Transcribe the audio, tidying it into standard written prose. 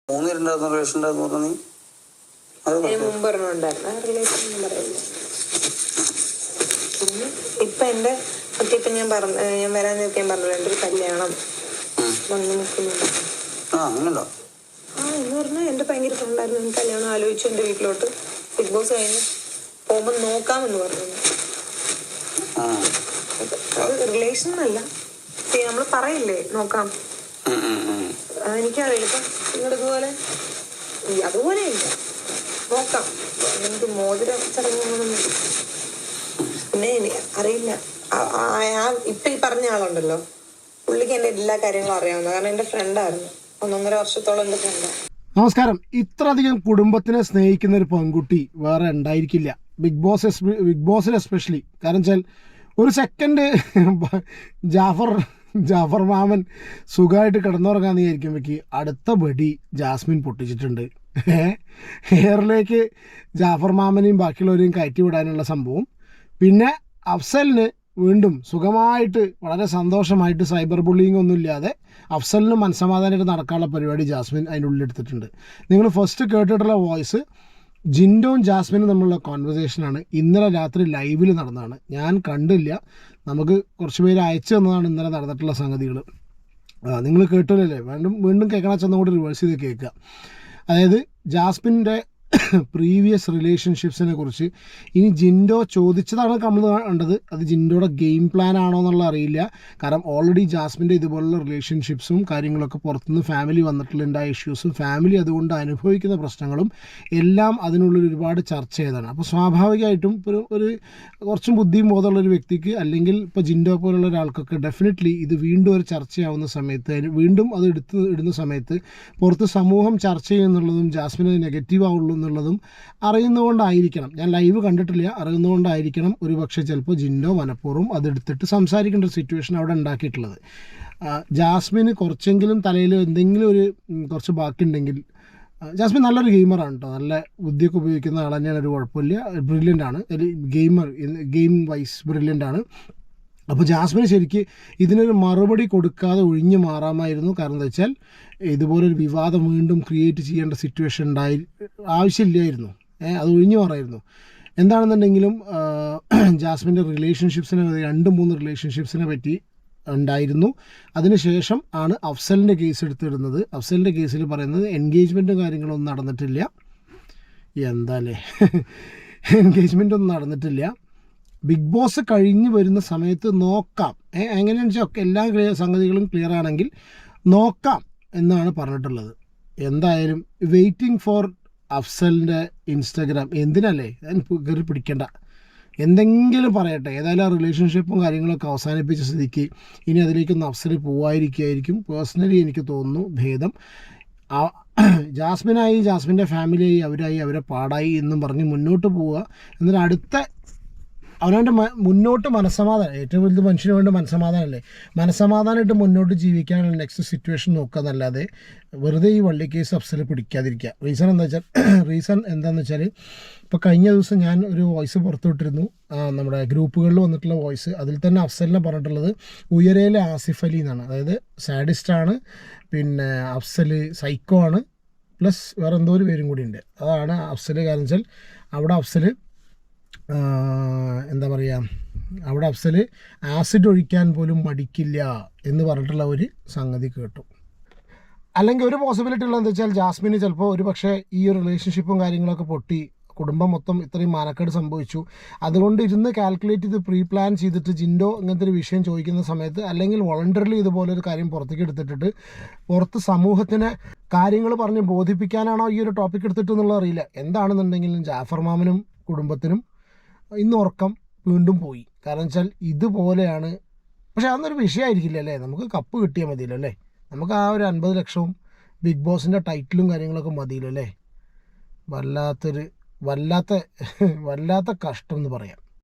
Relation ഇപ്പൊ എന്റെ ഇപ്പൊ ഞാൻ വരാൻ നിൽക്കാൻ പറഞ്ഞല്ലോ എന്റെ ഒരു കല്യാണം വന്നു നിൽക്കുന്നുണ്ട്. എന്ന് പറഞ്ഞാൽ എന്റെ ഭയങ്കര ഫ്രണ്ടായിരുന്നു. എനിക്ക് കല്യാണം ആലോചിച്ചു എന്റെ വീട്ടിലോട്ട് ബിഗ് ബോസ് കഴിഞ്ഞ് പോകുമ്പോ നോക്കാമെന്ന് പറഞ്ഞു. റിലേഷൻ അല്ല, നമ്മള് പറയില്ലേ നോക്കാം. എനിക്കറിയില്ല ഇപ്പൊ നിങ്ങളിതുപോലെ അതുപോലെ ഇല്ല, നോക്കാം. എനിക്ക് മോതിര ചടങ്ങൊന്നും പിന്നെ അറിയില്ല. ഇപ്പൊ ഈ പറഞ്ഞ ആളുണ്ടല്ലോ, പുള്ളിക്ക് എന്റെ എല്ലാ കാര്യങ്ങളും അറിയാവുന്ന, കാരണം എന്റെ ഫ്രണ്ടായിരുന്നു. 1.5 വർഷത്തോളം എന്റെ ഫ്രണ്ടാണ്. നമസ്കാരം. ഇത്രയധികം കുടുംബത്തിനെ സ്നേഹിക്കുന്ന ഒരു പെൺകുട്ടി വേറെ ഉണ്ടായിരിക്കില്ല, ബിഗ് ബോസിൽ എസ്പെഷ്യലി. കാരണം വെച്ചാൽ ഒരു സെക്കൻഡ് ജാഫർ മാമൻ സുഖമായിട്ട് കിടന്നുറങ്ങാന്ന് വിചാരിക്കുമ്പോഴേക്ക് അടുത്ത ബടി ജാസ്മിൻ പൊട്ടിച്ചിട്ടുണ്ട്. ഹെയറിലേക്ക് ജാഫർ മാമനെയും ബാക്കിയുള്ളവരെയും കയറ്റി വിടാനുള്ള സംഭവം. പിന്നെ അഫ്സലിന് വീണ്ടും സുഖമായിട്ട് വളരെ സന്തോഷമായിട്ട് സൈബർ ബുള്ളിങ് ഒന്നും ഇല്ലാതെ അഫ്സലിന് മനസ്സമാധാനമായിട്ട് നടക്കാനുള്ള പരിപാടി ജാസ്മിൻ അതിൻ്റെ ഉള്ളിലെടുത്തിട്ടുണ്ട്. നിങ്ങൾ ഫസ്റ്റ് കേട്ടിട്ടുള്ള വോയിസ് ജിൻഡോയും ജാസ്മിനും തമ്മിലുള്ള കോൺവെർസേഷനാണ്. ഇന്നലെ രാത്രി ലൈവിൽ നടന്നതാണ്, ഞാൻ കണ്ടില്ല. നമുക്ക് കുറച്ച് പേര് അയച്ചു തന്നതാണ് ഇന്നലെ നടന്നിട്ടുള്ള സംഗതികൾ. നിങ്ങൾ കേട്ടില്ലല്ലേ? വീണ്ടും കേൾക്കണ ചെന്നും കൂടി റിവേഴ്സ് ചെയ്ത് കേൾക്കുക. അതായത് ജാസ്മിൻ്റെ പ്രീവിയസ് റിലേഷൻഷിപ്സിനെ കുറിച്ച് ഇനി ജിൻഡോ ചോദിച്ചതാണ് നമ്മൾ കണ്ടത്. അത് ജിൻഡോയുടെ ഗെയിം പ്ലാൻ ആണോ എന്നുള്ള അറിയില്ല. കാരണം ഓൾറെഡി ജാസ്മിൻ്റെ ഇതുപോലുള്ള റിലേഷൻഷിപ്സും കാര്യങ്ങളൊക്കെ പുറത്തുനിന്ന് ഫാമിലി വന്നിട്ടുള്ള ഇഷ്യൂസും ഫാമിലി അതുകൊണ്ട് അനുഭവിക്കുന്ന പ്രശ്നങ്ങളും എല്ലാം അതിനുള്ളിൽ ഒരുപാട് ചർച്ച ചെയ്തതാണ്. അപ്പോൾ സ്വാഭാവികമായിട്ടും ഒരു കുറച്ചും ബുദ്ധിയും ബോധമുള്ളൊരു വ്യക്തിക്ക്, അല്ലെങ്കിൽ ഇപ്പോൾ ജിൻഡോ പോലുള്ള ഒരാൾക്കൊക്കെ ഡെഫിനറ്റ്ലി ഇത് വീണ്ടും ഒരു ചർച്ചയാവുന്ന സമയത്ത്, വീണ്ടും അത് ഇടുന്ന സമയത്ത് പുറത്ത് സമൂഹം ചർച്ച ചെയ്യുന്നുള്ളതും ജാസ്മിന് നെഗറ്റീവ് ആവുള്ളൂ എന്നുള്ളതും അറിയുന്നതുകൊണ്ടായിരിക്കണം. ഞാൻ ലൈവ് കണ്ടിട്ടില്ല, അറിയുന്നതുകൊണ്ടായിരിക്കണം ഒരു പക്ഷേ ചിലപ്പോൾ ജിൻഡോ മനഃപൂർവ്വം അതെടുത്തിട്ട് സംസാരിക്കേണ്ട ഒരു സിറ്റുവേഷൻ അവിടെ ഉണ്ടാക്കിയിട്ടുള്ളത്. ജാസ്മിന് കുറച്ചെങ്കിലും തലയിൽ എന്തെങ്കിലും കുറച്ച് ബാക്കിയുണ്ടെങ്കിൽ, ജാസ്മിൻ നല്ലൊരു ഗെയിമറാണ് കേട്ടോ, നല്ല ബുദ്ധിയൊക്കെ ഉപയോഗിക്കുന്ന ആൾ തന്നെയാണ്, ഒരു കുഴപ്പമില്ല, ബ്രില്യൻ്റ് ആണ്, ഗെയിം വൈസ് ബ്രില്യൻ്റ് ആണ്. അപ്പോൾ ജാസ്മിന് ശരിക്ക് ഇതിനൊരു മറുപടി കൊടുക്കാതെ ഒഴിഞ്ഞു മാറാമായിരുന്നു. കാരണം എന്താ വെച്ചാൽ ഇതുപോലൊരു വിവാദം വീണ്ടും ക്രിയേറ്റ് ചെയ്യേണ്ട സിറ്റുവേഷൻ ആവശ്യമില്ലായിരുന്നു. അത് ഒഴിഞ്ഞു മാറായിരുന്നു. എന്താണെന്നുണ്ടെങ്കിലും ജാസ്മിൻ്റെ റിലേഷൻഷിപ്സിനെ 2-3 റിലേഷൻഷിപ്സിനെ പറ്റി ഉണ്ടായിരുന്നു. അതിനുശേഷം ആണ് അഫ്സലിൻ്റെ കേസ് എടുത്തിടുന്നത്. അഫ്സലിൻ്റെ കേസിൽ പറയുന്നത് എൻഗേജ്മെൻറ്റും കാര്യങ്ങളൊന്നും നടന്നിട്ടില്ല. എന്താല്ലേ എൻഗേജ്മെൻറ്റൊന്നും നടന്നിട്ടില്ല. ബിഗ് ബോസ് കഴിഞ്ഞ് വരുന്ന സമയത്ത് നോക്കാം, എങ്ങനെയാണെന്ന് വെച്ചാൽ എല്ലാ സംഗതികളും ക്ലിയർ ആണെങ്കിൽ നോക്കാം എന്നാണ് പറഞ്ഞിട്ടുള്ളത്. എന്തായാലും വെയിറ്റിംഗ് ഫോർ അഫ്സലിൻ്റെ ഇൻസ്റ്റാഗ്രാം. എന്തിനല്ലേ കയറി പിടിക്കേണ്ട, എന്തെങ്കിലും പറയട്ടെ. ഏതായാലും ആ റിലേഷൻഷിപ്പും കാര്യങ്ങളൊക്കെ അവസാനിപ്പിച്ച സ്ഥിതിക്ക് ഇനി അതിലേക്കൊന്ന് അഫ്സൽ പോവായിരിക്കും. പേഴ്സണലി എനിക്ക് തോന്നുന്നു ഭേദം. ജാസ്മിൻ്റെ ഫാമിലിയായി അവരെ പാടായി എന്നും പറഞ്ഞ് മുന്നോട്ട് പോവുക. എന്നിട്ട് അടുത്ത അവനവൻ്റെ മുന്നോട്ട് മനസ്സമാധാനം, ഏറ്റവും വലുത് മനുഷ്യന് വേണ്ട മനസ്സമാധാനമല്ലേ, മനസ്സമാധാനമായിട്ട് മുന്നോട്ട് ജീവിക്കാനുള്ള നെക്സ്റ്റ് സിറ്റുവേഷൻ നോക്കുക എന്നല്ലാതെ വെറുതെ ഈ വള്ളി കേസ് അഫ്സൽ പിടിക്കാതിരിക്കുക. റീസൺ എന്താണെന്ന് വെച്ചാൽ ഇപ്പോൾ കഴിഞ്ഞ ദിവസം ഞാൻ ഒരു വോയിസ് പുറത്തുവിട്ടിരുന്നു, നമ്മുടെ ഗ്രൂപ്പുകളിൽ വന്നിട്ടുള്ള വോയിസ്. അതിൽ തന്നെ അഫ്സലിനെ പറഞ്ഞിട്ടുള്ളത് ഉയരയിലെ ആസിഫ് അലി എന്നാണ്. അതായത് സാഡിസ്റ്റാണ്, പിന്നെ അഫ്സൽ സൈക്കോ ആണ്, പ്ലസ് വേറെ എന്തോ ഒരു പേരും കൂടി ഉണ്ട്. അതാണ് അഫ്സൽ. കാരണം വെച്ചാൽ അവിടെ അഫ്സൽ എന്താ പറയുക, അവിടെ അഫ്സൽ ആസിഡ് ഒഴിക്കാൻ പോലും മടിക്കില്ല എന്ന് പറഞ്ഞിട്ടുള്ള ഒരു സംഗതി കേട്ടു. അല്ലെങ്കിൽ ഒരു പോസിബിലിറ്റി ഉള്ളതെന്ന് വെച്ചാൽ ജാസ്മിന് ചിലപ്പോൾ ഒരു പക്ഷേ ഈ ഒരു റിലേഷൻഷിപ്പും കാര്യങ്ങളൊക്കെ പൊട്ടി കുടുംബം മൊത്തം ഇത്രയും മാനക്കേട് സംഭവിച്ചു, അതുകൊണ്ട് ഇരുന്ന് കാൽക്കുലേറ്റ് ചെയ്ത് പ്രീ പ്ലാൻ ചെയ്തിട്ട് ജിൻഡോ ഇങ്ങനത്തെ ഒരു വിഷയം ചോദിക്കുന്ന സമയത്ത്, അല്ലെങ്കിൽ വോളണ്ടറിലി ഇതുപോലൊരു കാര്യം പുറത്തേക്ക് എടുത്തിട്ടിട്ട് പുറത്ത് സമൂഹത്തിന് കാര്യങ്ങൾ പറഞ്ഞ് ബോധിപ്പിക്കാനാണോ ഈ ഒരു ടോപ്പിക് എടുത്തിട്ട് എന്നുള്ളത് അറിയില്ല. എന്താണെന്നുണ്ടെങ്കിലും ജാഫർ മാമനും കുടുംബത്തിനും ഇന്ന് ഉറക്കം വീണ്ടും പോയി. കാരണം വെച്ചാൽ ഇതുപോലെയാണ്. പക്ഷേ അതൊന്നൊരു വിഷയമായിരിക്കില്ല അല്ലേ, നമുക്ക് കപ്പ് കിട്ടിയാൽ മതിയല്ലോ അല്ലേ, നമുക്ക് ആ ഒരു 50 ലക്ഷവും ബിഗ് ബോസിൻ്റെ ടൈറ്റിലും കാര്യങ്ങളൊക്കെ മതിയല്ലോ അല്ലേ. വല്ലാത്ത കഷ്ടം എന്ന് പറയാം.